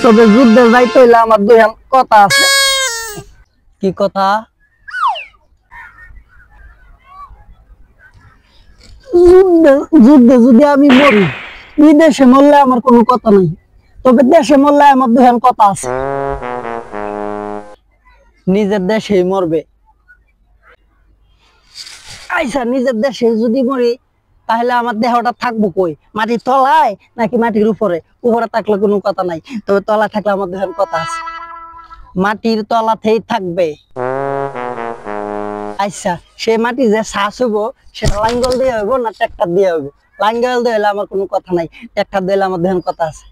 তবে যুদ্ধে যাইতে হইলে আমার দুই কথা আছে। কি কথা? যুদ্ধে যুদ্ধে যদি আমি মরি, বিদেশে মরলে আমার কোনো কথা নাই, তবে দেশে মরলে আমার দুই কথা আছে। নিজের দেশেই মরবে? আচ্ছা, নিজের দেশে যদি মরি তাহলে আমার দেহটা থাকবো কই? মাটির তলায় নাকি মাটির উপরে? উপরে থাকলে কোনো কথা নাই, তবে তলায় থাকলে আমার দেহের কথা আছে। মাটির তলাতেই থাকবে। আচ্ছা, সে মাটি যে শ্বাস হইব সেটা লাঙ্গল দিয়ে হইব না ট্রাক্টর দিয়ে হইব? লাঙ্গল দিয়ে হইলে আমার কোনো কথা নাই, ট্রাক্টর দিয়ে আমার দেহের কথা আছে।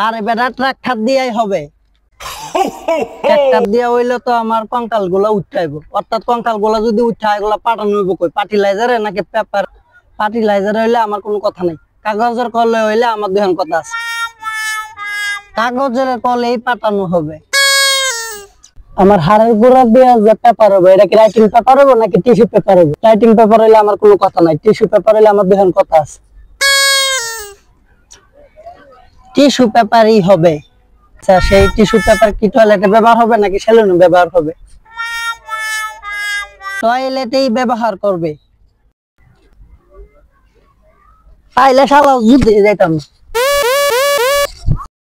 আর বেটা ট্রাক্টর দিয়েই হবে। ট্রাক্টর দিয়া হইলে তো আমার কঙ্কাল গুলা উঠাইবো, অর্থাৎ কঙ্কাল গুলা যদি উঠায় এগুলা পাঠানো হইব কই? ফার্টিলাইজারে নাকি পেপার? ফার্টিলাইজার হইলে আমার কোনো কথা নাই, কাগজের কলে হইলে আমার দেহের কথা আছে। কাগজের কলেই পাঠানো হবে। আমার হাড়ের গোড়া দিয়ে যে পেপার হবে, এটা কি রাইটিং পেপার হবে নাকি টিস্যু পেপার হবে? রাইটিং পেপার হইলে আমার কোনো কথা নাই, টিস্যু পেপার হইলে আমার দেহের কথা আছে। টিস্যু পেপারই হবে। আচ্ছা, সেই টিস্যু পেপার কি টয়লেটে ব্যবহার হবে নাকি সেলুনে ব্যবহার হবে? টয়লেটেই ব্যবহার করবে। তাইলে শালা যুদ্ধে যাইতাম না।